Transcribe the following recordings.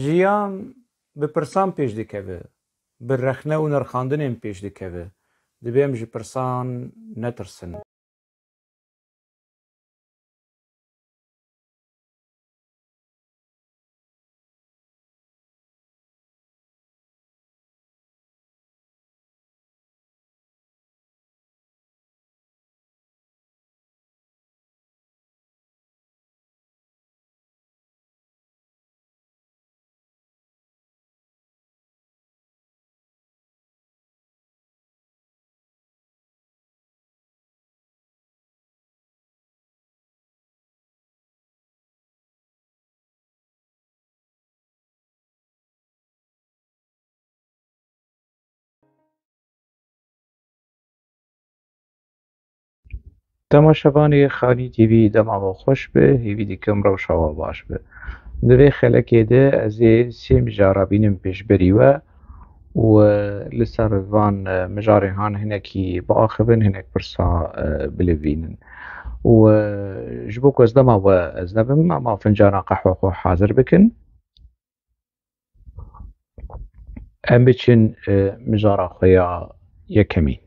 ژیان bi pirsan pêş dikeve, bi rexne û nirxandinên pêş dikeve. Divê em ji pirsan netirsin. تماشاوانê Xalî TV dema we xweş be, hêvî dikim rewşa we baş be. Di vê xelekê de ez ê sê mijara bînim pêşberî we û li ser van mijarên han hinekî biaxivin, hinek pirsa bilivînin. û ji bo ku ez dema we ez nebim, ema fincana qehwe xwe hazir bikin. Em biçin mijara xwe ya yekemîn.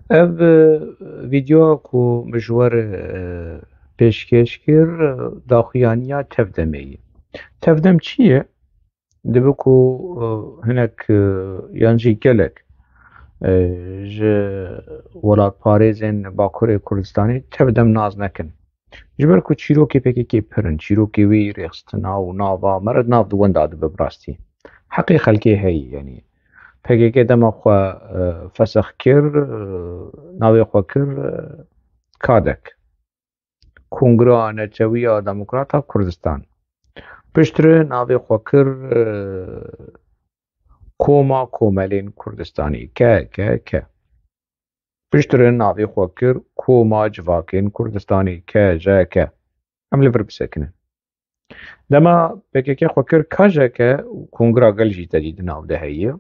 Ev vîdeoya ku min ji we re pêşkêş kir daxuyaniya tevdemê ye. Tevdem çi ye? Dibe ku hinek yan jî gelek ji welatparêzên Bakurê Kurdistanê tevdem naz nekin. Ji ber ku çîrokê PKK pir in, çîrokê wê rêxistina û nava me re nav di wenda dibe bi rastî. Heqê xelkê heye yanî. PKK dema xwe fesex kir, navê xwe kir Kadek. Kongira Neçewiya Demokrata Kurdistan. Piştre navê xwe kir Koma Komelên Kurdistanî KKK. Piştre navê xwe kir Koma Civakên Kurdistanî KJK. Em li vir bisekinin. Dema PKK xwe kir KJK û Kongira gel jî tedî di nav de heye.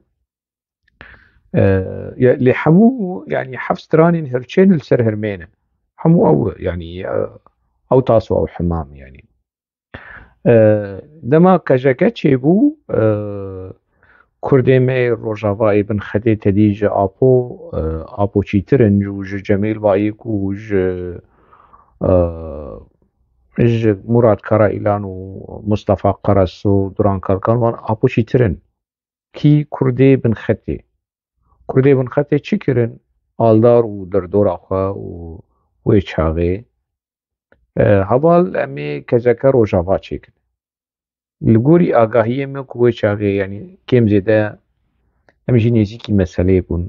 Lê hemû yanî heft stranên hirçên li ser hirmê ne. Hemû ew yanî ew tas û ew himam yanî. Dema KJK çêbû Kurdê me Rojavayê bin Xedê tedî ji Apo çîtir in û ji Cemêl Bayîk û ji Murad Karaîlan û Mustafa Qaras û Duran Kalkan wan Apo çîtir in. Kî Kurdê bin Xetê. Kurdê bin Xetê çi kirin? Aldar û dirdora xwe û wê çaxê heval em ê KJK Rojava çêkin. Li gorî agahiyê me ku wê çaxê yanî kêm zêde em jî nêzîkî meseleyê bûn.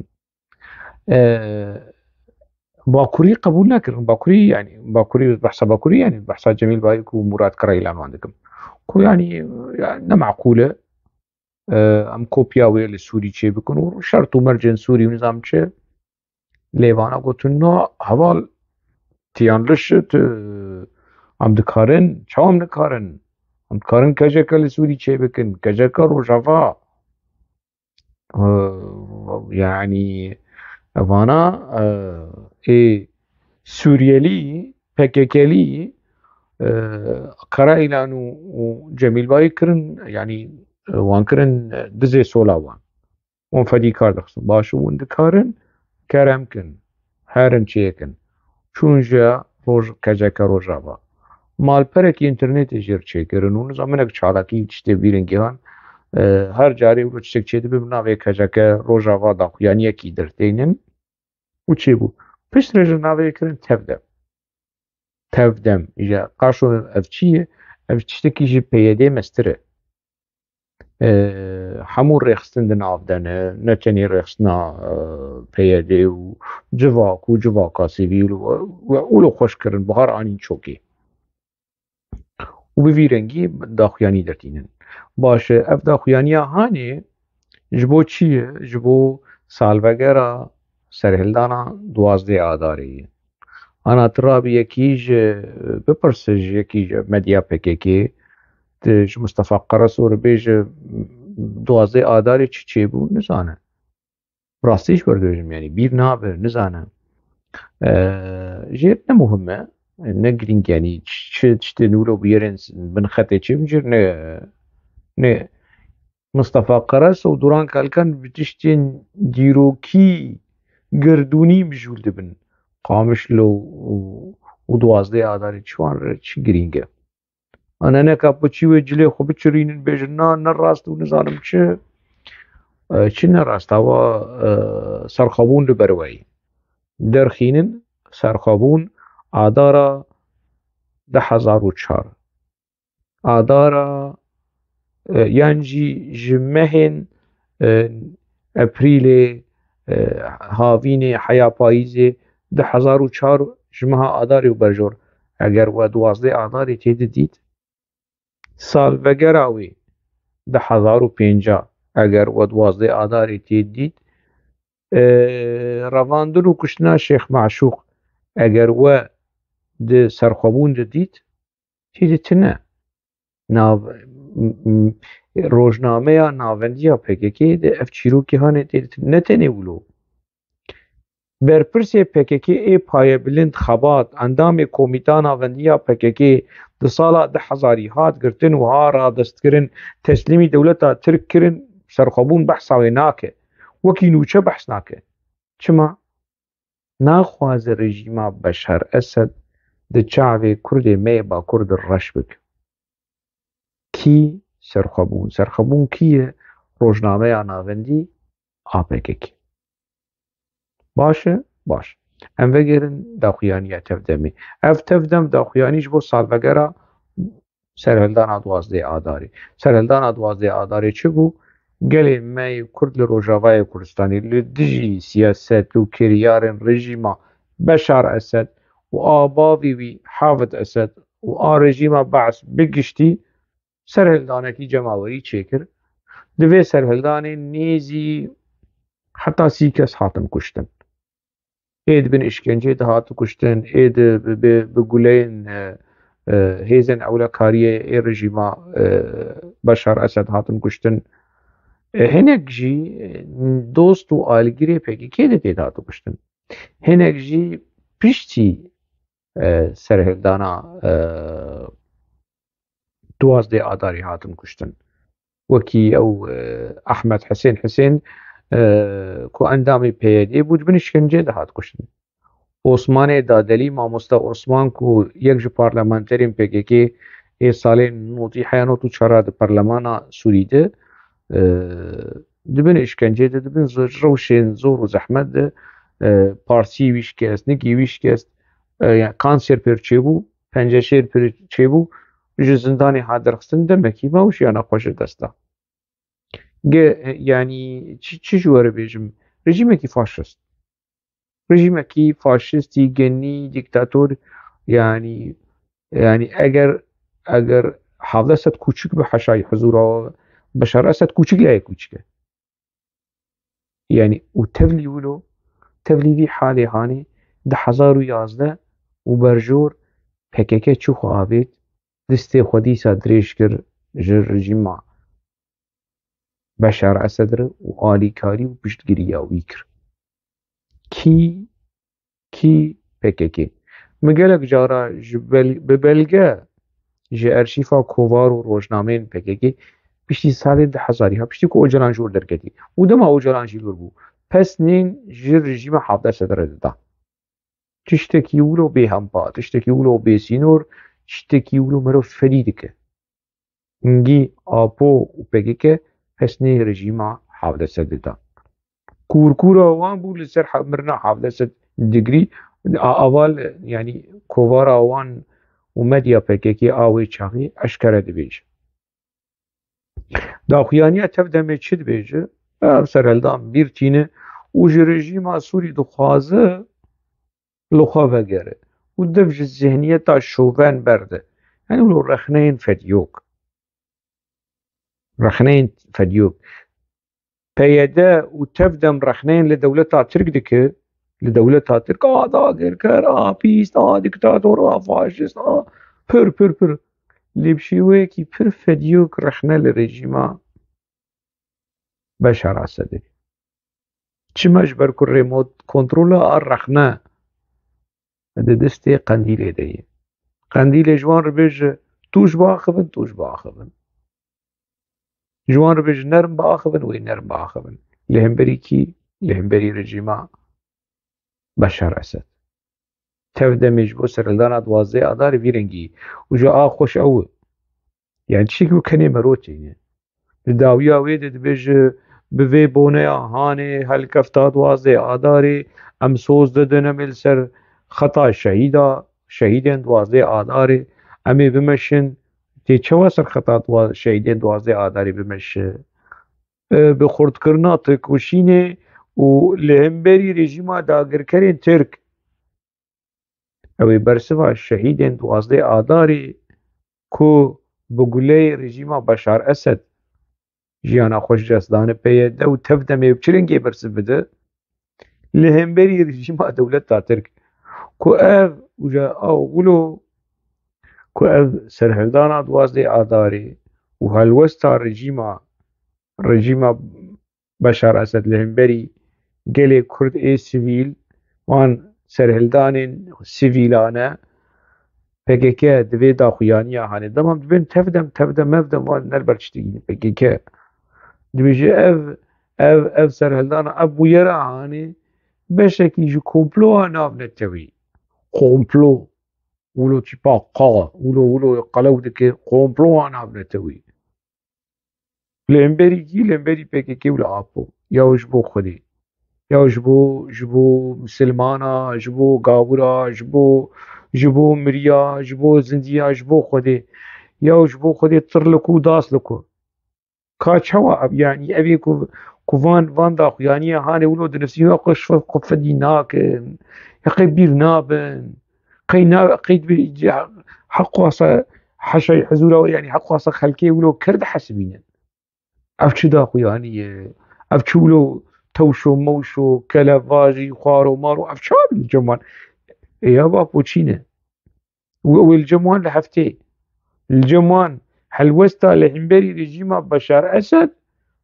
Bakurî qebûl nekirin. Bakurî behsa Bakurî yanî behsa Cemîl Bayîk û Murad Karaîlan wan dikim. Ku yanî ne meqûl e em kopya wê li Sûrî çê bikin û şert û mercên Sûrî û nizam çi lêvana gotin na heval tiyan lişit em dikarin, çawa em nikarin? Em dikarin KJK li Sûrî çê bikin, KJK Rojava يعني اوانا اي سوريالي PKK'li قرا إلى جميل باي كرن يعني وان كرن دزي سولا وان فدي كار دخصن باشو وان دكارن كرم كن هرن چيكن چون جا روج كجاكا روجابا مال پرك انترنت جير چيكرن ونو زمانك چالاكي چشتي بيرنگيان هر جاري ولو چشتك چيدي ببناوه كجاكا روجابا داخو يعني يكي درتينن و چي بو پشت رجل ناوه كرن تفدم إجا قاشو اف چيه اف چشتكي جي پيدي مستره همون رخصتن دن آفدنه نه تنی رخصنا پیاده و جواکا سیویل و اولو خوش کرن بهار آنین چوکی و بویرنگی داخویانی درتینن باشه اف داخویانی هانی جبو چیه؟ جبو سالوگرا سرهلدانا 12 آداری انا ترابي يكيج بپرسج يكيج مديا PKK تج مصطفى قرص و ربيج 12 آداری چی بو نزانه راستیش بردوجم يعني بیر نابه نزانه جير مهمة نقرين يعني تشتنولو بيرن من خطي چي بجير نه مصطفى قرص و دوران كالكان بتشتين ديروكي گردوني بجول دبن قامش لو و 12 آداری چوان چی گرینگه انا نکا بچی و جلی خو بچرینن بیجن نه راست و نزانم چه نه راست هوا سرخابون لبروی درخینن سرخابون آدارا 10,004 آدارا یعنی جمهن اپریل هاوین حیا پاییز 10,004 جمها آداری و برجور اگر و 12 آداری تید دید سال وگراوی 10,050 اگر و 12 آداری تید دید رواندن و کشنا شیخ معشوق اگر و ده سرخوابون دید تید تنه روزنامه یا ناوندی یا PKK ده اف چیروکی هانه تید نتنه ولو برپرسی PKK ای پای بلند خبات اندام کمیتا ناوندی یا PKK ده سالا 10,000 هات گرتن و ها را دست کرن تسلیمی دولتا ترک کرن سرخوابون بحثاوی ناکه وکی نوچه بحث ناکه چما ناخواز رژیما بشار اسد ده چاوی کرد می با کرد رش بک کی سرخوابون کیه روزنامه یا ناوندی PKK باشه ام وگرن داخویانی تفدمی اف تفدم داخویانیش بو سال وگرا سرهلدان 12 آداری سرهلدان 12 آداری چه بو گلی می کرد لروجاوای کردستانی لدجی سیاست و کریارن رژیما بشار اسد و آباوی وی حافظ اسد و رژیما بعث بگشتی سرهلدانکی جماوری چیکر دوی سرهلدان نیزی حتی 30 کس هاتن کشتن ايد بن اشكنجه هاتو كشتن ايد بقولين هيزن اولا كاريه اي رجيما بشار اسد هاتن كشتن هناك جي دوست و آلگیری PKK ده تید هاتو كشتن هناك جي پشتی سرهلدانا 12 آداری هاتن كشتن وكي او احمد حسين کو اندامی پیدی بود بن اشکنجه ده هات کشتن عثمان دادلی ماموستا عثمان کو یک جو پارلمانترین PKK ای سال نوتی حیانوتو چرا ده پارلمانا سوریده دبن اشکنجه ده دبن روشن زور و زحمت ده پارسی ویش کست نکی ویش کست yani kanser پر چه بو پنجشیر پر چه بو جزندانی حادرخستن ده مکیما وش یانا خوش دستا يعني چی جواره بیجم رژیمکی فاشستی گنی دیکتاتور يعني اگر حافظ اسد کوچک به حشای حضور بشار اسد کوچک لای کوچکه يعني و تبلی حالی هانی 10,011 و برجور PKK چو خوابید دسته خودی سادریش کر جر رژیما بشار اسد رو و آلیکاری و پشتگیری وی کر کی PKK مگلک جارا ببلگه جه ارشیفا کووار و روشنامین PKK پشتی سال 10,000 ها پشتی که اوجلان جور درکتی و دما اوجلان جور بو پس نین جه رژیم حافظ صدر دا تشتكي ولو بهمبا تشتكي ولو بسينور تشتكي ولو مرو فريدك نجي آپو و PKK حسني رژیما حافظ صدر دا كوركورا وان بو لسر مرنا حافظ صدر دگری اول يعني کووارا وان و مدیا PKK آوی چاقی اشکره دبیج داخویانی تف دمه چی دبیجه سرالدان بیر تینه و جه رژیما سوری دخوازه لخوا وگره و دفج الذهنية شوفان برده يعني ولو رخنين فديوك بيدا وتفدم رخنين لدولتها ترك دكه لدولتها ترك دا غير بيست ديكتاتور فاشيست بر لبشيوكي بر فديوك رخنا لرجيما بشار اسد چمش بر كل ريموت كنترول رخنا دستي قنديل دي قنديل جوان ربج توش باخبن جوان ربج نرم باخبن وي نرم باخبن لهمبري رجيما بشار اسد تفدمج بو سرلدانا دوازده ادار ويرنگي وجا خوش او يعني شكو كني مروتي داويا ويد دبج بوي بونه هاني هل كفتا دوازده اداري ام سوز ددنمل سر خطا شهيدين دوازده اداري امي بمشن تي چواسر خطا شهيدين دوازده اداري بمش بخورد کرنا تکوشینه و لهمبري رژیما داگرکرین ترک اوی برسوا شهیدین دوازده آداری کو بگوله رژیما بشار اسد جیانا خوش جسدانه پیده و تفدمه بچرنگی برسو بده لهمبري رژیما دولت تا ترک کو او وجا او ولو کو او سرهلدانا دوازده آداری و هلوستا رژیما بشار اسد لهمبري گله کرد سیویل وان سرهلدان سیویلانه PKK دوی داخویانیا هانه دمام دبین تفدم مفدم وان نربرچتگین PKK دویجه اف سرهلدان ابو یرا هانه بشکی جو کومپلو ناف نتوی کومپلو ولو تشبا قا ولو قلو دكي كومبلو ناف نتوي لهمبري PKK ولا ابو یا جبو خودی یا جبو مسلمانا جبو گاورا جبو مریا جبو زندیا جبو خودی یا جبو خودی ترلکو داس لکو كاتشوا يعني ابي كوفان داخ يعني هاني ولود نفسي قش قفدي ناك يقي بير نابن قينا قيد حق واسا حشي حزوره يعني حق واسا خلكي ولو كرد حسبين افشي داخ يعني افشولو توشو موشو كلافاجي خوارو مارو افشال الجمال يا بابو تشينه والجمال لحفتي الجمال حلوستا لهمبري رژیما بشار اسد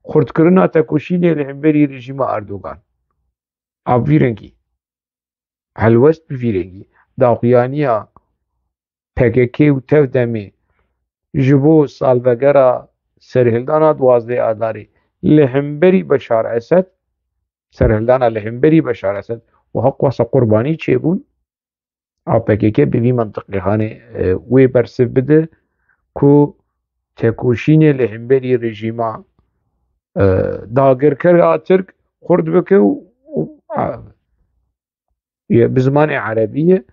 خورد کرنا تکوشینه لهمبري رژیما اردوغان افيرنگي حلوست بفيرنگي داخویانیا PKK و تفدمي جبو سالوگرا سرهلدانا دوازده آداري لهمبري بشار اسد سرهلدانا لهمبري بشار اسد و حق واسا قرباني چه بون PKK بوی منطقه خانه وی برسف بده کو تکوشین لهمبري رژیما داگرکر ترک خورد بکه و بزمان عربیه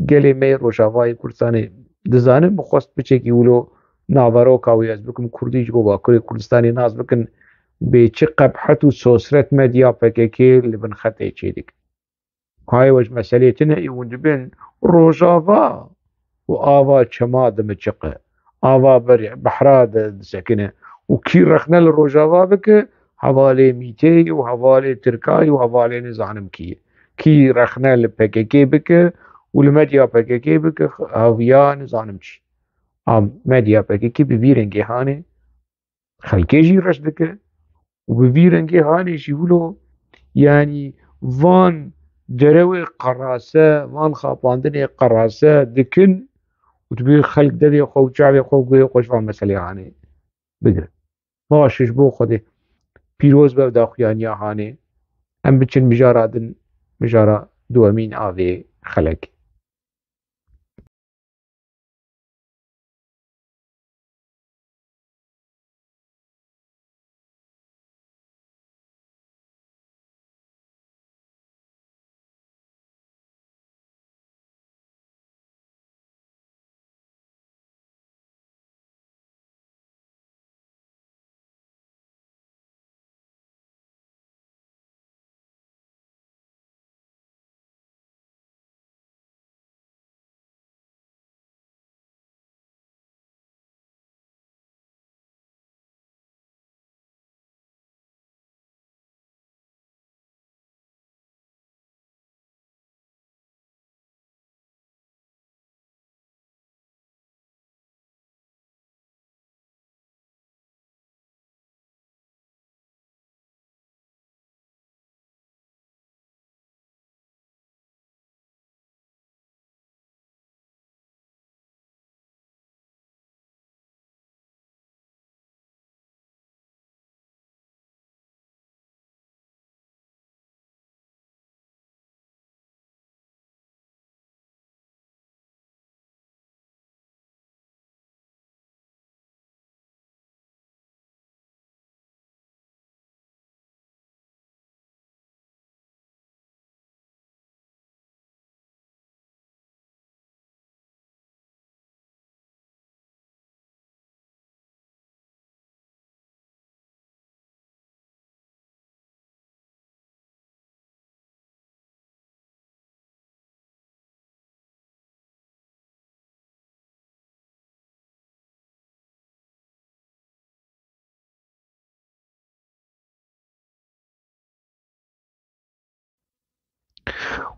گلی می روشاوای کردستان دزانه بخواست بچه که ولو ناوارو کاوی از بکن کردیش گو با کردستانی ناز بکن به چه قبحت و سوسرت مدیا PKK لبن خطه چه دیک های وش مسئله تنه ایوند بین روشاوا و آوا چما دم چقه آوا بحراد سکنه و کی رخنا لروجاوا بکه حواله میته و حواله ترکای و حواله نزانم کی رخنا لPKK بکه و لمدیا PKK بکه هاویا نزانم چی مدیا PKK بویرنگی هانه خلکه جی رش بکه وبفي رنجي هاني جيولو يعني فان دروي قراسة فان خاباندني قراسة دكن وتبي خلق دبي خو شعبي خو قوي خوش فان مسألة يعني بقدر ما شش بو خده بيروز ببدا خوانيا هاني ام بچن مجارادن مجارا دوامين آوي خلق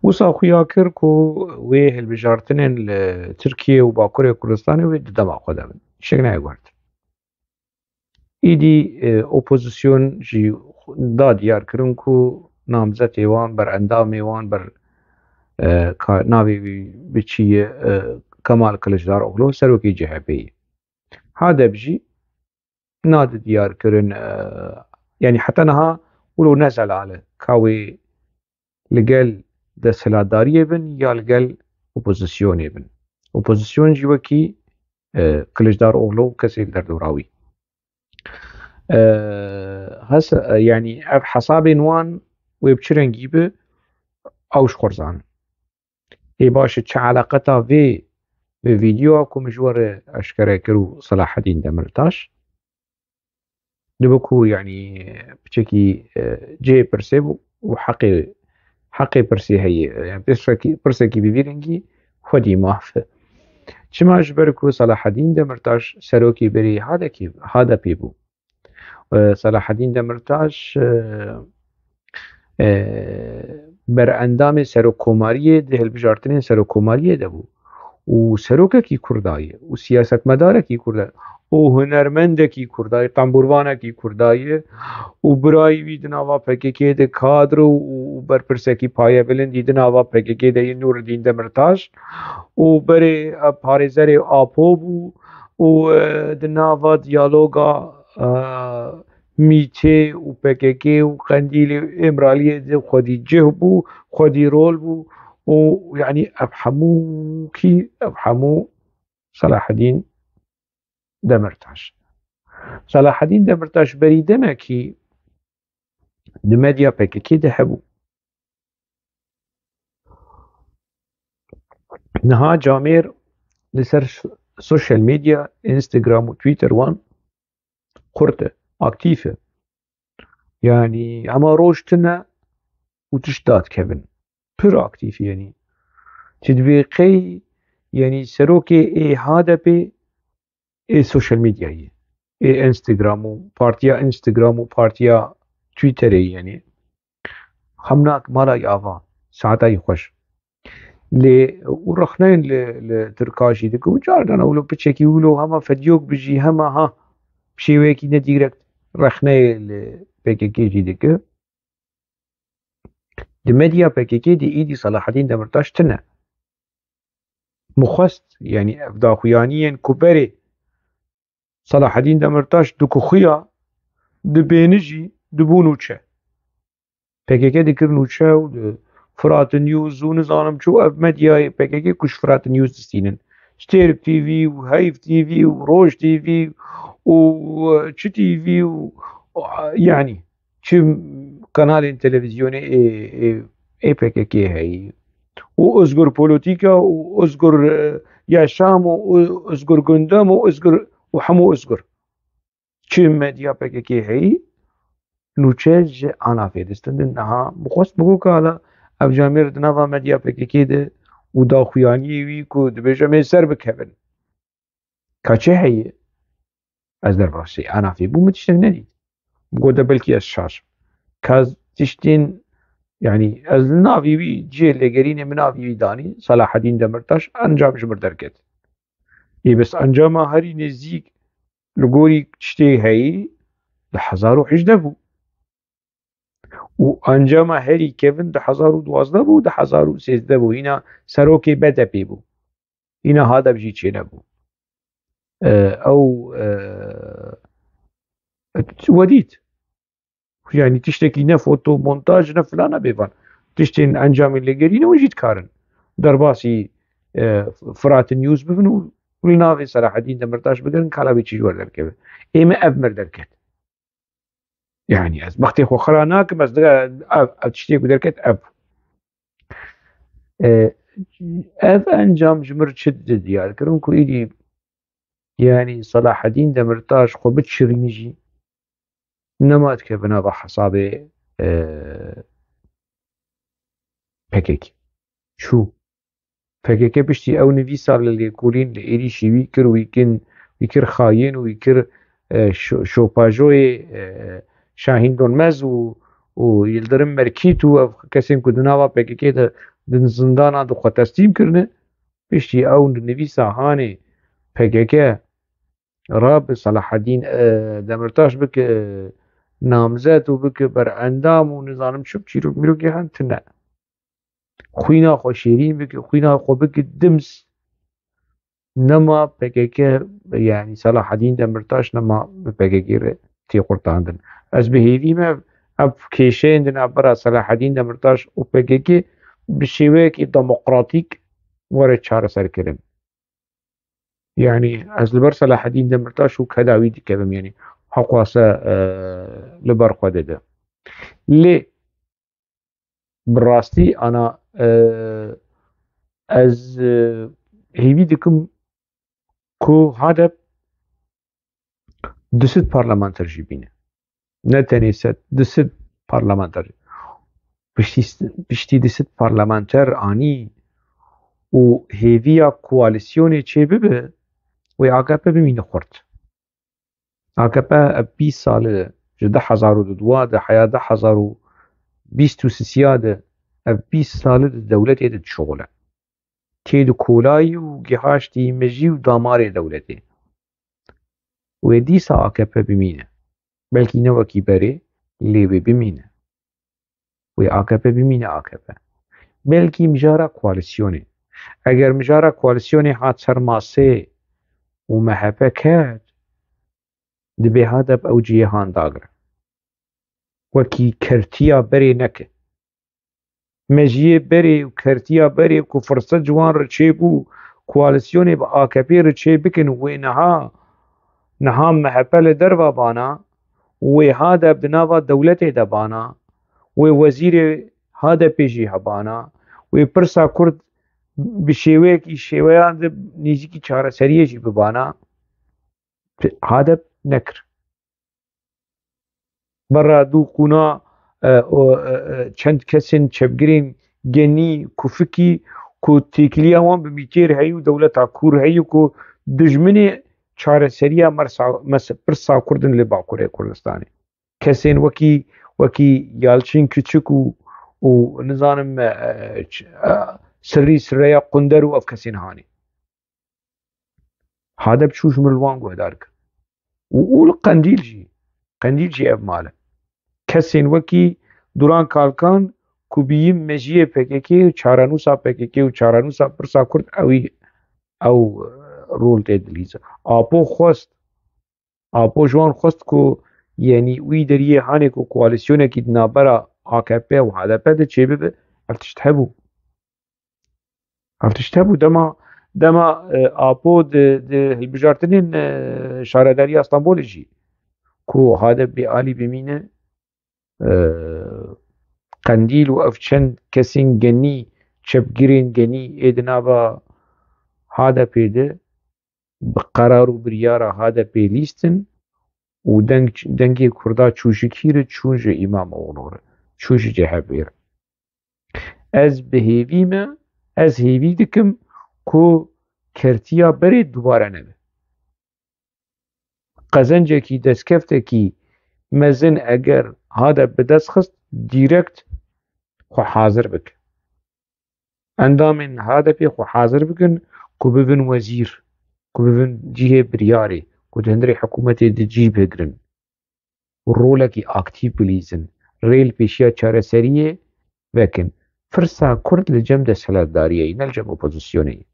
وصا خويا كركو ويه البجارتنين لتركيا وباكوريا كردستان ودما خدا شكنا يقولت ایدی اپوزیسیون جی داد یار کرن کو نامزد وان بر اندام وان بر ناوی بچی کمال کلجدار اغلو سروکی جهبی هذا بجي ناد ديار كرن يعني حتى نها ولو نزل على كاوي لقال ده سلاداري بن يا لقال اوبوزيسيون بن اوبوزيسيون جي وكي كلجدار اغلو كسي دردوراوي هس يعني حساب نوان ويبشرن جيبه اوش خرزان اي باش چه علاقتا في فيديو اكو مجور اشكره كرو صلاح الدين دمرتاش دبكو يعني بشكي جي برسيب حقي برسي هي يعني برسكي ببيرنجي خدي مافه چما اجبركو صلاح الدين دمرتاش سروكي بري هذا بيبو صلاح الدين دمرتاش بر اندام سروکوماری ده هلبجارتنین سروکوماری ده بو و سروککی کردایه و سیاستمدارکی کردایه و هنرمندکی کردایه تنبوروانکی کردایه و برای ویدن آوا پککی ده کادر و برپرسکی پایه بلندی دن آوا پککی ده نور دین دمرتاش و بر پارزر آپو بو و دن آوا دیالوگا میچه و پککی و قندیل امرالی ده خودی جه بو خودی رول بو و يعني أفحمو صلاح الدين دمرتاش صلاح الدين دمرتاش بري دمكي دمديا بككي دهبو نها جامير لسر سوشيال ميديا انستغرام وتويتر وان قرطة اكتيفة يعني اما روشتنا وتشتات كيفن بير اكتيف يعني تدبيقي يعني سروكي اي هذا بي اي سوشيال ميديا هي اي انستغرام وبارتيا تويتر يعني خمناك مالا يافا ساعتها خوش لي ورخنين لتركاشي دكو جاردنا ولو بتشكي ولو هما فديوك بجي هما ها بشي ويكي نديركت رخنين PKK جي دكه د مديا PKK دي ايدي صلاح الدين دمرتاش تنه مخست يعني افداخيانيا كوبري صلاح الدين دمرتاش دكو خيا دبينجي دبونوچه PKK دكرنوچه و فرات نيوز ونظام شو اف مديا PKK كش فرات نيوز دستينن شتيرك تي في وهيف تي في وروج تي في وش تي في يعني شو قناه تلفزيوني اي PKK هي وازقر بوليتيكا وازقر ياشام وازقر قندام وازقر وحمو ازقر شو مديا PKK هي نوچه انا فيدستن انها مخص بقول كالا اف جامير دنافا مديا PKK ده وداخوياني ويكو دبيجا سر بكبن كاچه هي از در راسي انا في بو متشتن ندي بقول ده بلكي الشاش كاز تشتين يعني از نافي وي جي لگرين من نافي وي داني صلاح الدين دمرتاش انجام جمر دركت اي بس انجام هري نزيك لغوري تشتي هي ده 1018 بو وانجام هري كيفن ده 1012 بو ده 1013 بو هنا سروكي بدا بي بو هنا هذا بجي چه نبو او وديت يعني تشتكي نه فوتو مونتاج نه فلانه بيفان تشتين انجام لگرين وجيت كارن درباسي فرات نيوز بفن ولنافي صلاح الدين دمرتاش بقرن كالا بيچي جوار دركبه ايما افمر دركت يعني از بختي خو خراناك بس دغه تشتي دركت اف انجام جمر شد ديال كرون كو ايدي يعني صلاح الدين دمرتاش خو بتشرينجي نمات كبنا بحسابه PKK شو PKK بشتي او نفيسا اللي يقولين لإيري شي ويكر خاين ويكر شوباجوي شاهين دونمز ويلدرم مركيتو او كسين كدناوا PKK ده دن زندانا دو خو تسليم كرنه بشتي او نفيسا هاني PKK راب صلاح الدين دمرتاش بك نامزد وبك براندام ونظام شو بشيروك ميروك يهان تنه خوينا خو شيرين بك خوينا خو بك دمس نما PKK يعني صلاح الدين دمرتاش نما PKK تي قرطاندن از بهيدي ما اب كيشين دنا برا صلاح الدين دمرتاش و PKK بشيوك ديمقراطيك ورا چار سر كرن يعني از لبر صلاح الدين دمرتاش وكداوي دي كبم يعني حقواسه لبر خود ده لي براستي انا از هيوي دكم كو هذا دست پارلمانتر جيبينه نتني ست دست پارلمانتر بشتي دست پارلمانتر اني و هيويا كواليسيوني چه ببه و AKP بمين خورد AKP 20 ساله جده 1002 ده حياة 1023 ده 20 ساله دولت يد شغله تيد كولاي وجهاش تي مجي ودامار دولتي وديسا AKP بمينه بلكي نوكي بري ليبي بمينه و AKP بمينه AKP بلكي مجارة كواليسيوني اگر مجارة كواليسيوني هات سرماسي ومحبه كات دبي هذا بأو جيهان داغر وكي كرتيا بري نك مجيه بري وكرتيا بري وكو فرصة جوان رچيبو كواليسيوني بآكبي رچي بكن وينها نهام محبه لدروا بانا وهذا بناوا دولته دبانا ووزير هذا بيجي هبانا وبرسا كرد بشيوكي شيوان نيجيكي چاره سريه جي ببانا هذا نكر برا دو قونا چند کسین چبگرین گنی کوفکی کو تیکلیا وان بمیتیر هیو دولت کور هیو کو دجمنی چاره سریا پرسا کردن لباکوره کردستانی کسین وکی یالچین کچک و نظام سری سریا قندر و اف کسین هانی هذا بشوش ملوان قهدارك وقول قنديل جي اف ماله kesên wekî Duran Kalkan ku bîyîn mejiyê PKK û çarenûsa PKK û çarenûsa Pirsa Kurd ew rol tê dilîze. Apo xwest Apo ji wan xwest ku yenî wî deriyê hanê ku koalîsyonekî di navbera AKP û HDP de çêbibe ev tişt hebû. Ev tişt hebû dema Apo di hilbijartinên şaredariya Stenbolê jî ku HDP alî bimîne Qendîl û ev çend kesên genî çepgirên genî ê di nava HDP de bi qerar û biryara HDP lîstin û dengê Kurda çûşikî re çûn ji İmamoğlu re, çûn ji CHP re. Ez bi hêvî me ez hêvî dikim ku kertiya berê dubare nebe. Qezencekî destkeftekî mezin eger HDP bi dest xist dîrekt xwe hazir bike. Endamên HDP xwe hazir bikin ku bibin wezîr, ku bibin cihê biryarê, ku di hundirê hikûmetê de cih bigirin û rolekî aktîv bilîzin, rêl pêşiya çareseriyê vekin. Firsa Kurd li cem desthilatdariyê ne li cem opozisyonê.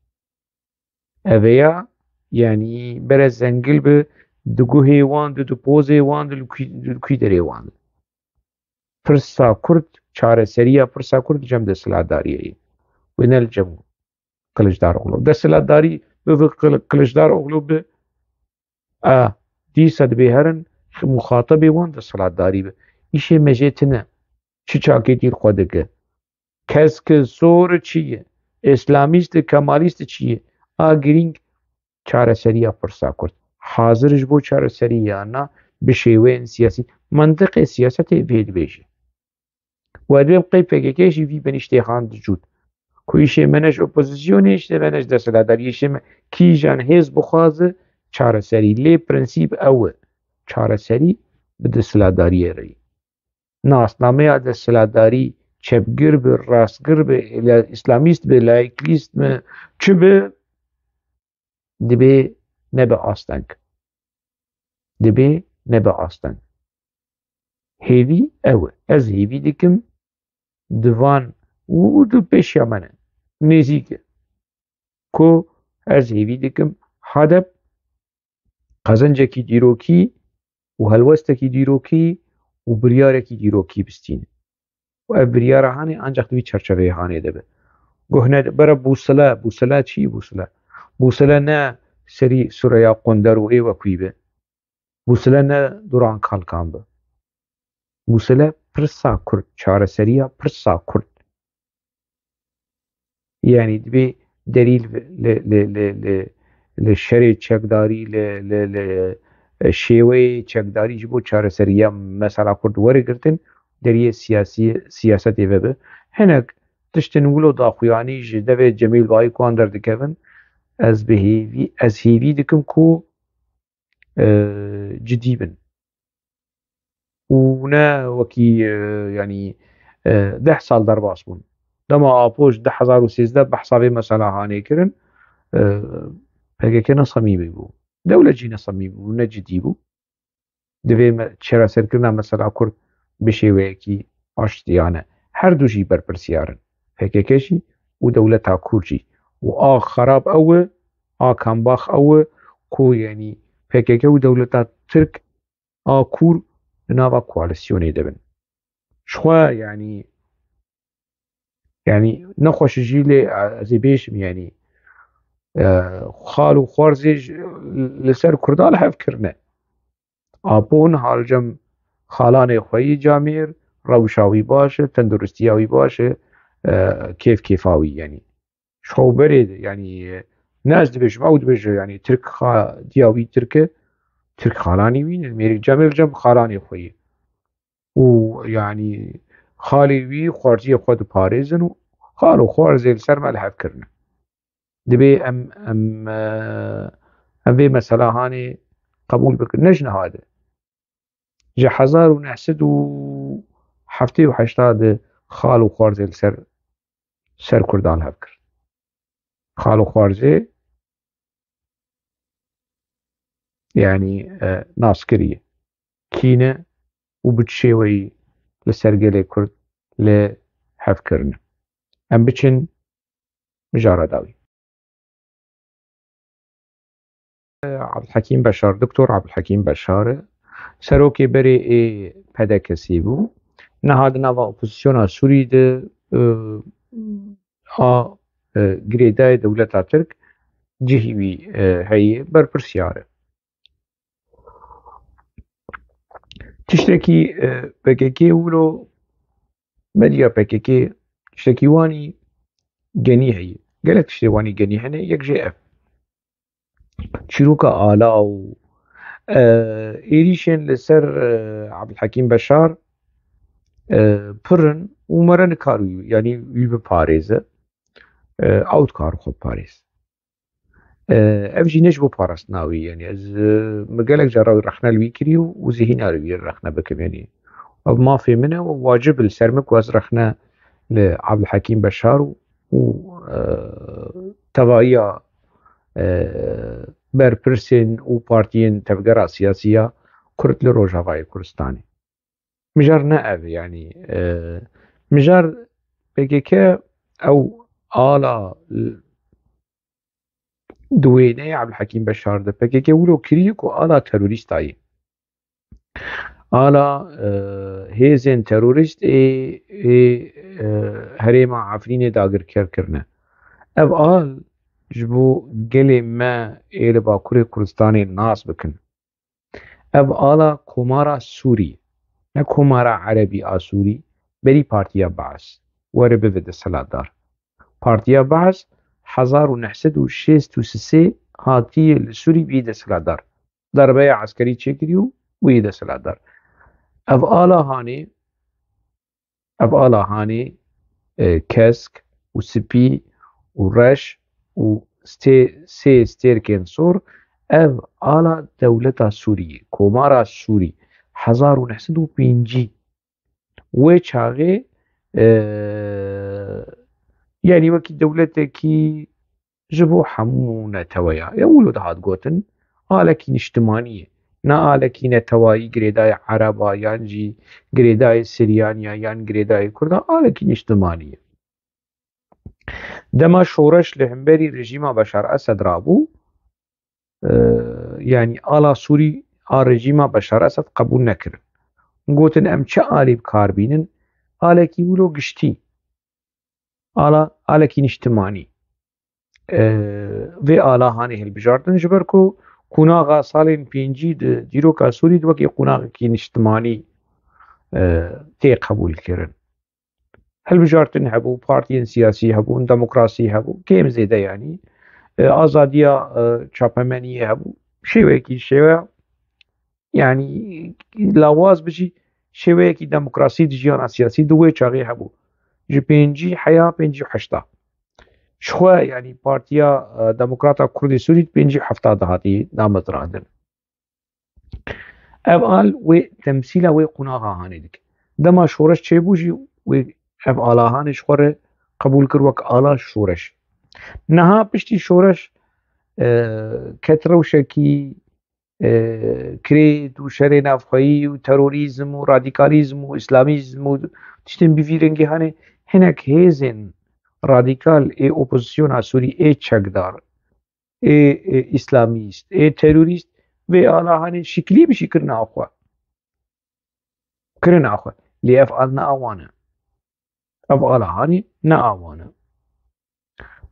Ev ê ya yanî bere zengil bi di guhê wan de di pozê wan de li kwî derê wan de. Firsa Kurd çareseriya Firsa Kurd li cem desthilatdariyê wê ne li cem Kılıçdaroğlu. Desthilatdarî bi Kılıçdaroğlu bi dîsa dibe herin muxatabê wan desthilatdarî be. İşê me jê tune çi çakê dîr xwe dike. Kesk sor çi ye? İslamîst kemalîst çi ye? A girîng çareseriya Firsa Kurd. Hazir ji bo çareseriya na bi şêweyên siyasî mentiqê siyasetê vê dibêje. We dibê qey PKK jî vî benîştêxan dicût. Ku îşê me ne ji opozisyonê îşê me ne ji desthilatdariyê îşê me kîjan hêz bixwaze çareserî. Lê prinsîp ew e. Çareserî bi desthilatdariyê re. Nasnameya desthilatdarî çepgir bi, rastgir bi, İslamîst bi, laiklîst mi çi bi dibê nebe asteng. Dibê nebe asteng. Hêvî ew e. Ez hêvî dikim di van û di pêşiya me ne nêzik e ku ez hêvî dikim HDP qezencekî dîrokî û helwestekî dîrokî û biryarekî dîrokî bistîne. û ev biryara hanê ancak di vî çerçeveyê hanê de be. Guh ne bere bûsile çi bûsile? Bûsile ne serî Sureya Qonder û ê wekûî be. Bûsile ne Duran Kalkan be. Bûsile Pirsa Kurd, çareseriya Pirsa Kurd. Yani dibê derî li şerê çekdarî li şêweyê çekdarî ji bo çareseriya mesela Kurd werigirtin deriyê siyasetê vebe. Hinek tiştên wilo daxuyanî ji devê Cemîl Bayî ku wan derdikevin ez hêvî dikim ku cidî bin. û ne wekî yanî 10 sal derbas bûn. Dema Apo ji 2013 behsa vê mesela hanê kirin PKK ne samîmî bû. Dewlet jî ne samîmî bû, ne cidî bû. Divê çareserkirina mesela Kurd bi şêweyekî aştiyane. Her du jî berpirsiyar in. PKK jî û dewleta Kurd jî. û a xerab ew e, a kambax ew e ku yanî PKK û dewleta Tirk a Kurd li nava koalîsyonê de bin. Ji xwe yanî nexweş jî lê ez ê bêjim yanî xal û xwarzê li ser Kurda li hev kirine. Apo niha li cem xalanê xwe yê camêr, rewşa wî baş e, tendurustiya wî baş e, kêfkêfa wî yanî. Ji xwe berê de yanî ne ez dibêjim ew dibêje yanî Tirk diya wî Tirk e, Tirk xalanî wî ne mêrî camêr li cem xalanê xwe yê. û yanî xalê wî xwarziyê xwe diparêzin û xal û xwarzê li ser me li hev kirine. Dibê em vê mesela hanê qebûl bikin. Ne ji niha de. Ji 1978 de xal û xwarzê li ser Kurdan hev kirin. Xal û xwarzê yanî nas kiriye. Kîne û bi çi şêweyî لسر gelê Kurd lê hevkirine. Em biçin mijara dawî. Abdulhekîm Beşar, Diktor Abdulhekîm Beşar serokê berê ê pedekesî bû. Niha di nava opozisyona Sûrî de a girêdayê dewleta Tirk cihî wî heye berpirsiyar e. Tiştekî PKK wilo medya PKK tiştekî wanî genî heye. Gelek tiştê wanî genî hene, yek jê ev. Çîroka ala û êrîşên li ser Abdulhekîm Beşar pirin û mere nikar wî yanî wî biparêze. Ew dikar xwe biparêz. Ev jî ne ji bo parastina wî yanî ez min gelek cara wî rexne li wî kiriye û zihîna li wî rexne bikim yanî. Ev mafê min e û wacib li ser min ku ez rexne li Abdulhekîm Beşar û tevaiya berpirsên û partiyên tevgera siyasî ya Kurd li Rojavayê Kurdistanê. Mijar ne ev yanî mijar PKK ew ala di wêneyê Abdulhekîm Beşar de PKK wilo kiriye ku ala terorîsta ye. Ala hêzên terorîst ê herêma Efrînê dagirker kirine. Ev al ji bo gelê me ê li Bakurê Kurdistanê nas bikin. Ev ala komara Sûrî, ne komara Erebî a Sûrî, berî Partiya Baas were bibe desthilatdar. Partiya Baas 1963 hatiye li Sûrî bî desthilatdar. Darbeya eskerî çêkirî û wî desthilatdar. Ev ala hanê kesk û spî û reş û sê stêrkên sor ev ala dewleta Sûriyê, komara Sûrî 1905 wê çaxê yanî wekî dewletekî ji bo hemû neteweya ya wilo dihat gotin alekî niştimanî ye. Ne alekî netewayî girêdayê Ereba yan jî girêdayê Siryanî yan girêdayê Kurda alekî niştimanî ye. Dema şoreş li hemberî rejîma Beşar Esed rabû yanî ala Sûrî a rejîma Beşar Esed qebûl nekirin. Gotin em çi alî bikar bînin alekî wilo giştî alekî niştimanî. Vê ala hanê hilbijardin ji ber ku qunaxa salên pêncî di dîroka Sûrî di wekî qunaxekî niştimanî tê qebûl kirin. Hilbijartin hebû, partiyên siyasî hebûn, demokrasî hebû, kêm zêde yanî azadiya çapemeniyê hebû. Şêwekî şêweya yanî lawaz bijî şêweyekî demokrasî di jiyana siyasî di wê çaxê hebû. Ji pêncî heya pêncî heşta. Ji xwe yanî Partiya Demokrata Kurdê Sûrî pêncî hefta dihatî damezrandin. Ev al wê temsîla wê qunaxa hanê dike. Dema şoreş çêbû jî wê ev ala hanê ji xwe re qebûl kir wek ala şoreş. Niha piştî şoreş ket rewşekî kirêt û şerê navxweyî û terorîzm û radîkalîzm û îslamîzm û tiştên bîvî rengî hene hinek hêzên radîkal ê opozisyona Sûrî ê çekdar ê îslamîst ê terorîst vê ala hanê şiklî bijî kirine axwe. Kirine axwe lê ev al ne awan e. Ev ala hanê ne awan e.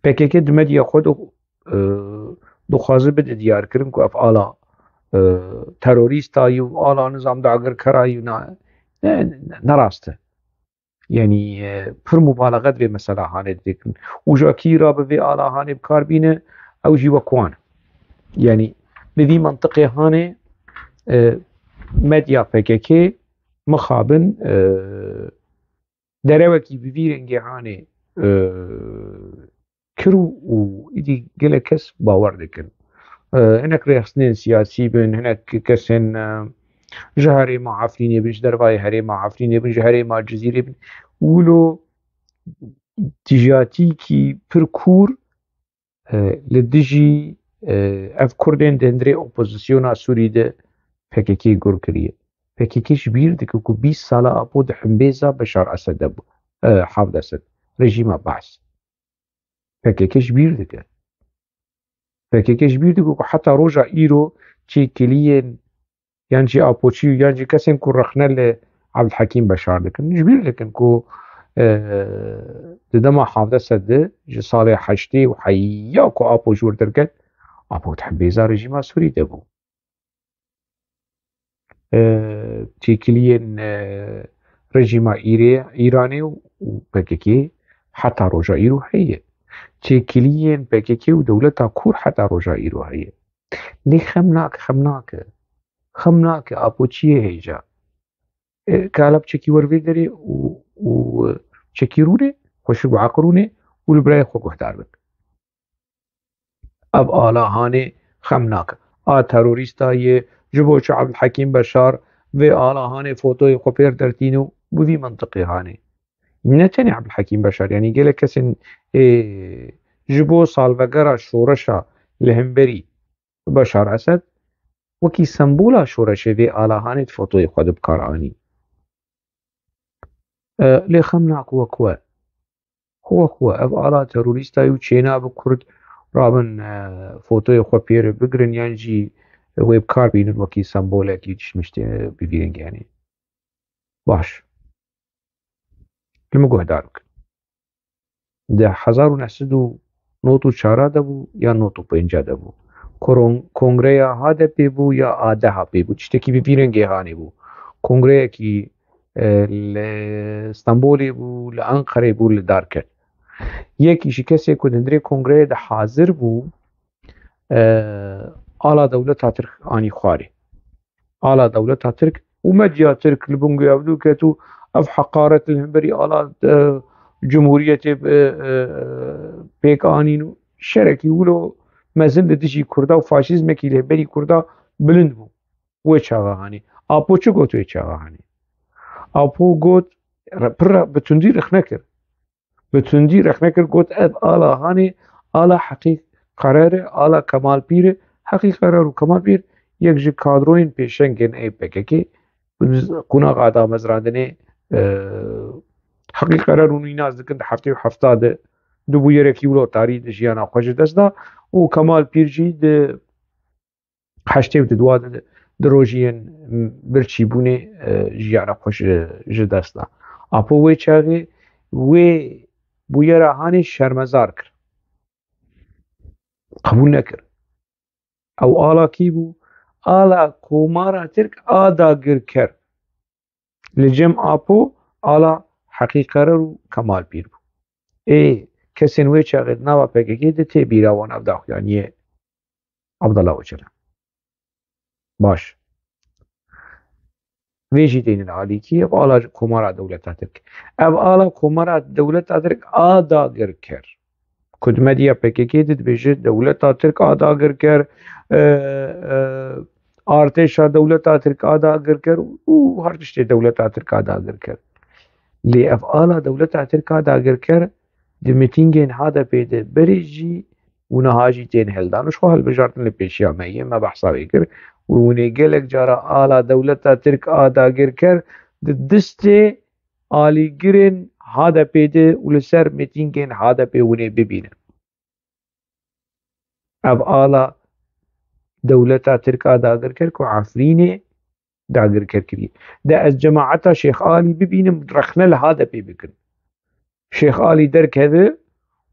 PKK di medya xwe de dixwaze bide diyarkirin ku ev ala terorîsta yî û ala nizam dagirkera yî nerast e. Yanî pir mubaleğet vê mesela hanê dikin û ji akî ra bi vê ala hanê bikar bîne ew jî wek wan e. Yanî bi vî mantiqê hanê medya PKK mixabin derewekî bi vî rengê hanê kir û îdî gelek kes bawer dikin. Hinek rêxistinên siyasî bin, hinek kesên ji herêma Efrînê bin, ji dervayê herêma Efrînê bin, ji herêma Cizîrê bin wilo dijatîkî pir kûr li dijî ev Kurdên di hundirê opozisyona Sûrî de PKK gur kiriye. PKK بیر دکه کو 20 ساله آبو ده حنبیزا بشار اسد دبو حافظ اسد رژیم بعث PKK بیر دکه PKK بیر دکه کو حتی روجا ایرو چی کلین یعنی آپوچی یعنی کسی کو رخنه ل عبدالحکیم بشار دکن جبیر دکن کو دما حافظ اسد جسال حشتی و حیا کو آپو جور درکت آبو ده حنبیزا رژیم سوری دبو تيكليين رژیم ایرانی و PKK حتى روجا إيرو هي تيكليين PKK و دولتا كور حتى روجا إيرو هي لي خمناك أبو چیه هيجا كالب چكي ورفي دري و چكي رونه خوش بعقرونه و البراي خو گهدار بك اب آلا هاني خمناك تروریستا يه جبوش عبد الحكيم بشار و آلا هاني فوتوي خو پير درتينو بوي منطقي هاني نتني عبد الحكيم بشار يعني قال كسن جبو سالفقرا شورشا لهمبري بشار اسد وكي سمبولا شورشه في آلا هاني فوتوي خود بكاراني لي خمناك وكوا هو اب آلا تروریستا يو چينا بكرد رابن فوتوي خو پير بگرن يعني جي ويب كار بينن وكي سمبولا كي مشتي ببيرن يعني باش لما گهدارك ده 1994 دبو یا 95 دبو کنگره ها ده بو یا آده ها بو چتکی ببیرنگه هانی بو کنگره کی لستانبولی بو لانقره بو لدار کرد یکیشی کسی که دندره کنگره ده حاضر بو آلا دولت ها ترک آنی خواری آلا دولت ها ترک و مدیا ترک لبنگو یابدو که تو اف حقارت الهنبري آلا جمهورية بيك آنينو شركي ولو مازن دجي كردا وفاشيزم كي الهنبري كردا بلند بو ويشاغا هاني آبو چو قوت ويشاغا هاني آبو قوت بتندي رخنكر قوت اب آلا هاني آلا حقيق قراره آلا كمال بير حقيق قرار وكمال بير يكجي كادروين بيشنگن اي بككي قناق آدا مزراندنه حقیق قرار اونی ناز دکن ده هفته و هفتاده دو بویره کیولو تاری ده جیانا خوش دست دا و کمال پیرجی ده هشته و ده دواده ده روژین برچی بونه جیانا خوش دست دا اپو وی چاگه وی بویره هانی شرمزار کر قبول نکر او آلا کی بو آلا کومارا ترک آداگر کر لجم آپو آلا حقیقه رو کمال بیر بو کسی نوی چاقید نوا PKK ده تی بیراوان او داخلانی عبدالله وچرا باش ویجی دین العالی کی اب آلا کمارا دولت ترک اب آلا کمارا دولت ترک آداگر کر کدمدیا PKK ده بیجه دولت ترک آداگر کر ارتشا دولت ترک آداگر کر و هر تشتی دولت ترک آداگر کر لی اف آلا دولت ترک آداگر کر ده میتینگین هادا پیده بریجی و نهاجی تین هلدانوش خو هل بجارتن لپیشی آمایه ما بحثاوی کر و ونی گلک جارا آلا دولت ترک آداگر کر ده دست آلی گرین هادا پیده و لسر میتینگین هادا پی ونی ببینه اف آلا دولت ترک آداگر کر کو عفرینه داگر کری ده از جماعتا شیخ آلی ببینم رخنه لهذا پی بکن شیخ آلی درک هده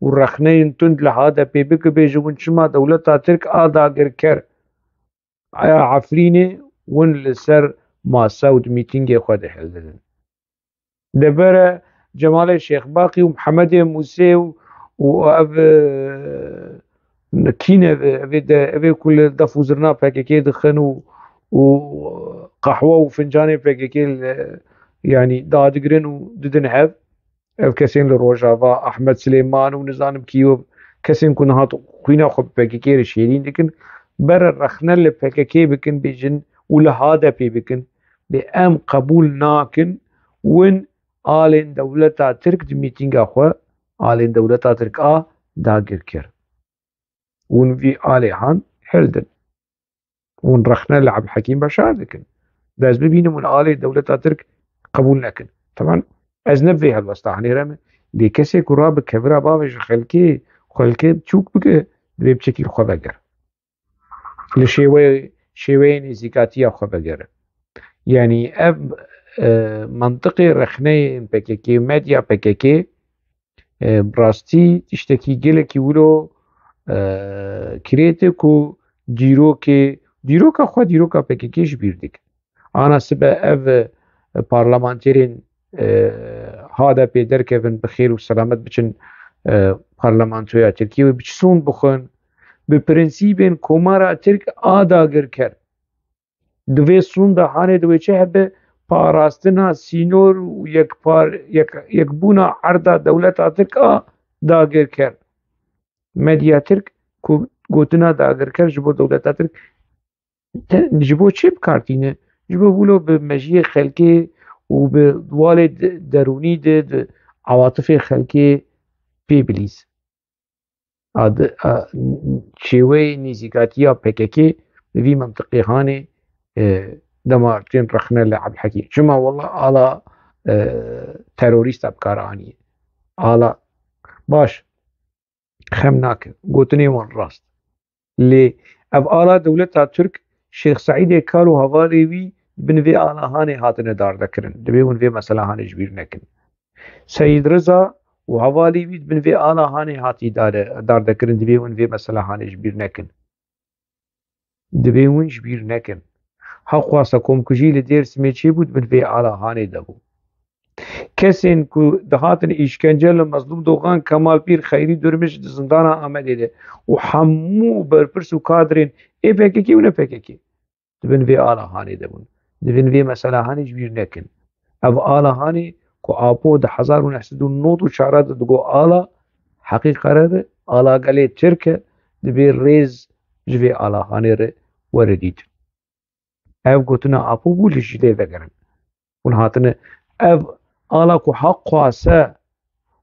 و رخنه تند لهذا پی بک بیجون شما دولتا ترک آداگر کر عفرینه ون لسر ما سود میتینگ خود حلدن دبره جمال شیخ باقی و محمد موسی و اف كينا افي كل دفوزرنا PKK دخنوا وقهوه وفنجان PKK يعني دادقرن وددن هف اف كسين لروجافا احمد سليمان ونزانم كيوب كسين كنا هات خوينا خب PKK رشيرين لكن بر الرخنا اللي PKK بكن بيجن ولا هذا بي بكن بأم قبول ناكن وين آلين دولتا ترك دميتينغ اخوة آلين دولتا ترك داقر كر ون في آلي هان هلدن ون رخنا لعب حكيم بشار دكن دەست ببینم ئالێ دەولەتا ترک قبول نەکن طبعا ئەز نەبێ هەڵوەستا هەنێرەمە لێ کەسێک و ڕا بکەورا باوێژ خەلکێ بچووک بکە دەبێ بچێکی خۆ بەگەر لە شێوەیە نزیکاتیە خۆ بەگەرە یعنی ئەv منطقی رەخنەی پێکێکی مەدیا پێکێکێ بڕاستی تشتێکی گەلێکی ورۆ کرێتێک و دیرۆکە خۆ دیرۆکە پێکێکیش بیر دیکە ئانا سبە ئەv پارلەمانتێرین هادا پێ دەرکەون بەخێر و سەلامەت بچن پارلەمانتۆیا ترکیە بچسون بخۆن bi prensîbên komara Tirk a dagirker divê sûn de hanê divê çi hebe parastina sînor û yekbûna erda dewleta Tirk a dagirker medya Tirk ku gotina dagirker ji bo dewleta Tirk ji bo çi bikartîne ji bo wilo bi mejiyê xelkê û bi walê derûnî de di awatifê xelkê pê bilîz şێوەی نزیکاتیە پێکێکی وی منطقی هاانێ دەمارتێن رەخنە لە عەبدولحەکیم چما وەڵا ئالا تەرۆریستە بکارانیە ئالا باش خەم ناکە گوتنێ وەڵ ڕاست لێ ئەv ئالا دەولەتا تورک شێخ سەعیدێ کار و هەڤارێ وی بنvê ئالاهانێ هاتنە داردەکردن دەبێ ون vê مەسەلەهانێ ji bîr nekin Seyid Reza û hevalê wî bin vê alahanê hatî dardekirin divê hûn vê meselehanê ji bîr nekin divê hûn ji bîr nekin hexwasa komkujî li Dêrsimê çêbû bin vê alahanê de bû kesên ku dihatin îşkence li Mezlûm Dogan Kemalpîr Xeyrî Durmuş di zindana Amedê de û hemû berpirs û kadrên ê PKK û ne PKK dibin vê alahanê de bûn divin vê meselehanê ji bîr nekin ev alahanê ku apo di 1994 de digo ala heqî qerare ala gelê Tirk e dibê rêz ji vê alahanê re were dîtin ev gotina apo bû li ji lê vegerin hûn hatine ev ala ku heq xwase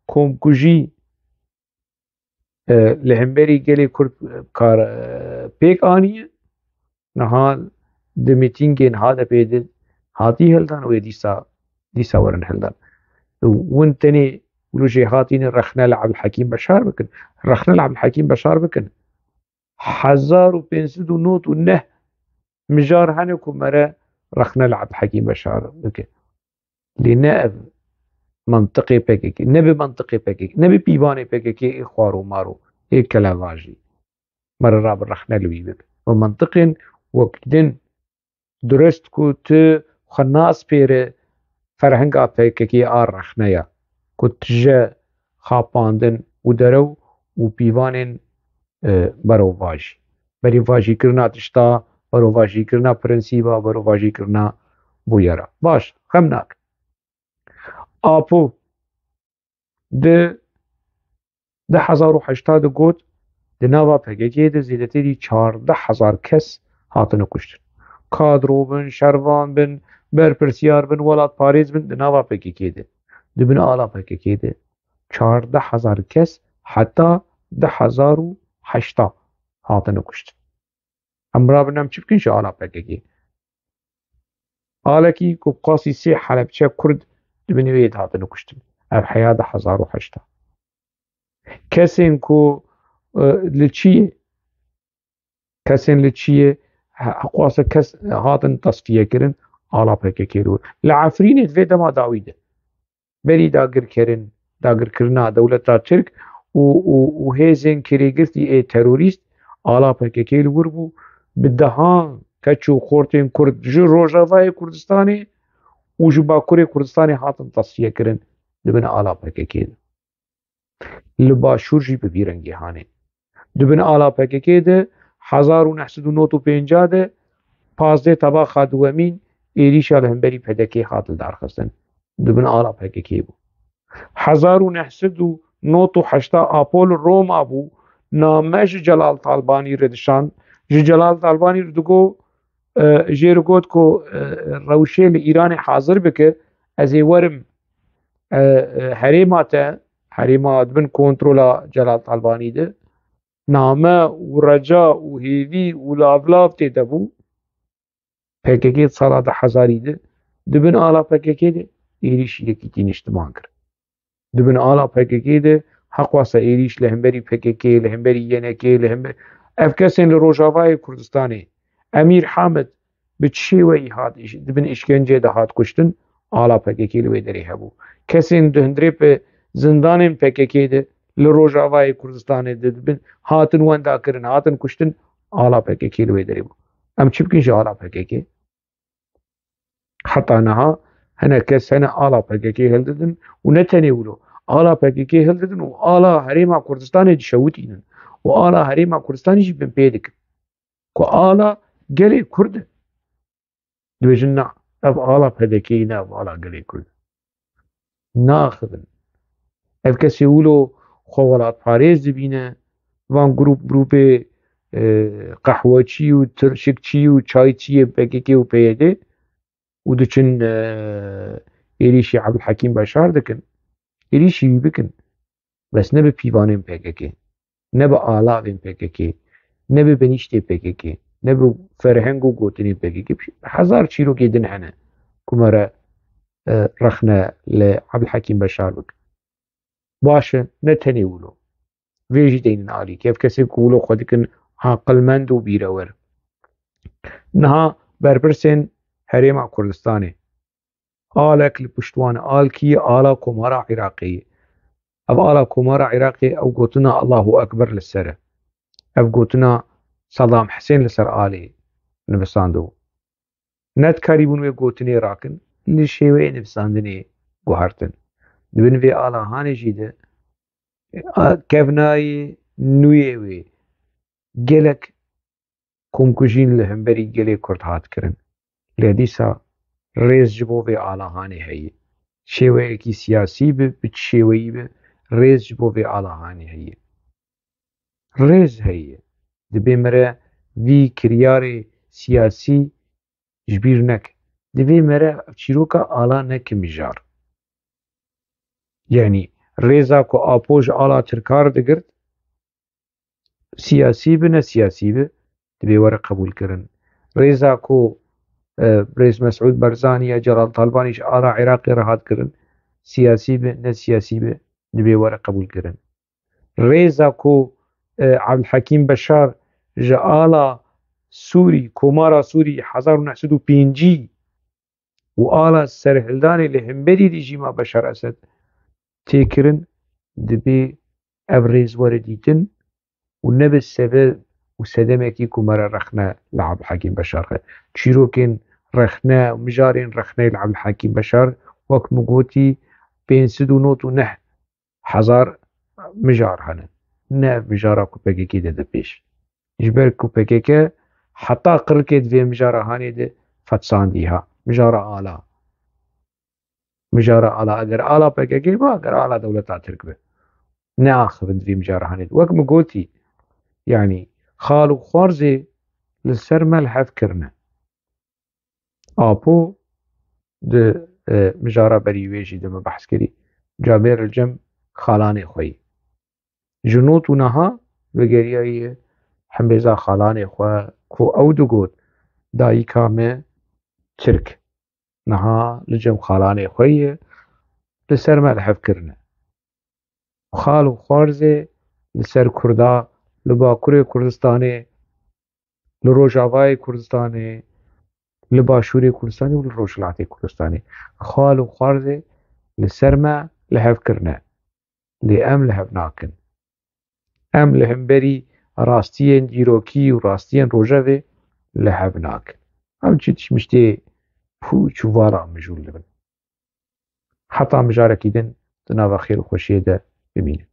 komkujî li hemberî gelê Kurd kar pêk aniye niha di mîtîngên HDPê de hatî hildan wê dîsa werin hildan ون tenê wilo jê hatîne rexne li Ebdulhekîm Beşar bikin rexne li Ebdulhekîm Beşar bikin 1509 mijar hene ku mere rexne li Ebdulhekîm Beşar bike lê ne ev منطقê PKK ne bi منطقê PKK ne bi pîvanê PKK ê xwar û mar û ê kelevajî mere ra bi rexne li wî bike bi منطقên wek din durist ku tu xwe nas pêre ferhenga PKK a rexneya ku tije xapandin û derew û pîvanên berovajî berîvajîkirina tişta berovajîkirina prinsîba berovajîkirina bûyera baş xem nak apo di 2008 de got di nava PKK'yê de zêdetirî 14,000 kes hatine kuştin kadro bin şervan bin berpirsiyar bin welat parêz bin di nava PKK'yê de dibin ala PKK'yê de 14,000 kes heta 2008 hatine kuştin em rabin em çi bikin ji ala PKK alekî ku qasî sê Helepçe Kurd dibin wê de hatine kuştin ev heya 2008 kesên ku li çiyê kesên li çiyê heqwasa kes hatin tasfiyekirin ala PKK û li Efrînê vê dema dawî de berî dagirkirina dewleta Tirk û hêzên kirêgirtî ê terorîst ala PKK li wir bû bi dehan keç û xortên Kurd ji Rojavayê Kurdistanê û ji Bakurê Kurdistanê hatin tasfiyekirin dibin ala PKK de li başûr jî bi vî rengî hane dibin ala PKK de 1995 de 15 tebaxa duwemîn êrîşa li hemberî PKK hatin darxistin dibin ala PKK bû 1998 Apol Roma bû name ji Celal Talbanî re dişand ji Celal Talbanî re digo jê re got ku rewşê li Îranê hazir bike ez ê werim herêma te herêma dibin kontrola Celal Talbanî de name û reca û hêvî û lavlav tê de bû PKK sala 10,000 de dibin ala PKK de êrişî yekî niştiman kir. Dibin ala PKK de heq wasa êrîş li hemberî PKK, li hemberî YNK, li hemberî ev kesên li Rojavayê Kurdistanê Emîr Hamed bi çi şêweyî hat dibin işkenceyê de hat kuştin, ala PKK li wê derê hebû. Kesên di hundirê zindanên PKK de li Rojavayê Kurdistanê de dibin hatin wenda kirin, hatin kuştin, ala PKK li wê derê bû. Em çi bikin ji ala PKK? Heta niha hinek kes hene ala PKK hildidin û ne tenê wilo, ala PKK hildidin û ala Herêma Kurdistanê dişewitînin û ala Herêma Kurdistanê jî bin pê dikin ku ala gelê Kurd e. Dibêjin na ev ala PKK'yê ne ev ala gelê Kurd e. Naxibin. Ev kesê wilo xwe welatparêz dibîne, van grûpê qehweçî û tirşikçî û çayçiyê PKK û PYD û diçin êrişî Ebdulhekîm Beşar dikin, êrişî wî bikin, bes ne bi pîvanên PKK, ne bi alavên PKK, ne bi benîştê PKK, ne bi ferheng û gotinên PKK. Hezar çîrokê din hene ku me re rexne li Ebdulhekîm Beşar bikin. Baş e, ne tenê wilo. Vê jî deynin alî ev kesê ku wilo xwe dikin aqilmend û bîrewer. Niha berpirsên Herêma Kurdistanê alek li piştwan alkî ala Komara Iraqê ye. Ev ala Komara Iraqê ew gotina Allahu Ekber li ser e. Ev gotina Saddam Hüseyin li ser alê nivîsandibû. Ne dikarîbûn wê gotinê rakin, li şêweyê nivîsandinê guhertin. Dibin vê alahanê jî de kevnayê nûyê wê gelek komkujîn li hemberî gelê Kurd hat kirin. Lê dîsa rêz ji bo vê alahanê heye. Şêweyekî siyasî bi, bi çi şêweyî bi, rêz ji bo vê alahanê heye. Rêz heye. Divê me re vî kiryarê siyasî ji bîr neke. Divê me re çîroka ala neke mijar. Yani rêza ku apo ji ala Tirkar digirt, siyasî bi ne siyasî bi, divê were qebûl kirin. Rêza ku Rêz Mesûd Barzanî ya Celal Talbanî ji ala Iraqê re hat kirin, siyasî bi ne siyasî bi, divê were qebûl kirin. Rêza ku Ebdulhekîm Beşar ji ala Sûrî, Komara Sûrî 1905 û ala serhildanê li hemberî rejîma Beşar Esed tê kirin, divê ev rêz were dîtin û ne bi sebeb û sedemekî ku me re rexne li Ebdulhekîm Beşar re. Çîrokên rexne û mijarên rexneyê li Ebdulhekîm Beşar wek min gotî 599 hezar mijar hene. Ne ev mijara ku PKK de pêş. Ji ber ku PKK heta qirikê di vê mijarahanê de fetsandî mijara ala. Mijara ala eger ala PKK be, eger ala dewleta Tirk be. Neaxivin di vê mijarahanê de. Wek min gotî yani xal û xwarzê li ser me li hev kirine. Apo di mijara berî wê jî de me behs kirî, Cabêr el Cem xalanê xwe ye. Ji not û niha vegeriyayê hembêza xalanê xwe ku ew digot dayîka me Tirk, niha li cem xalanê xwe ye, li ser me li hev kirine. Xal û xwarzê li ser Kurda li Bakurê Kurdistanê, li Rojavayê Kurdistanê, li Başûrê Kurdistanê û li Rojhilatê Kurdistanê. Xal û xwarzê li ser me li hev kirine. Lê em li hev nakin. Em li hemberî rastiyên dîrokî û rastiyên rojevê li hev nakin. Em çi tişmiştê pûç û vala mijûl dibin. Heta mijarekî din di nava xêr û xweşiyê de bimînin.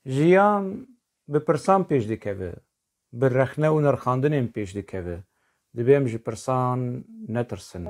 Jiyan bi pirsan pêş dikeve, bi rexne û nirxandinên pêş dikeve. Divê em ji pirsan netirsin.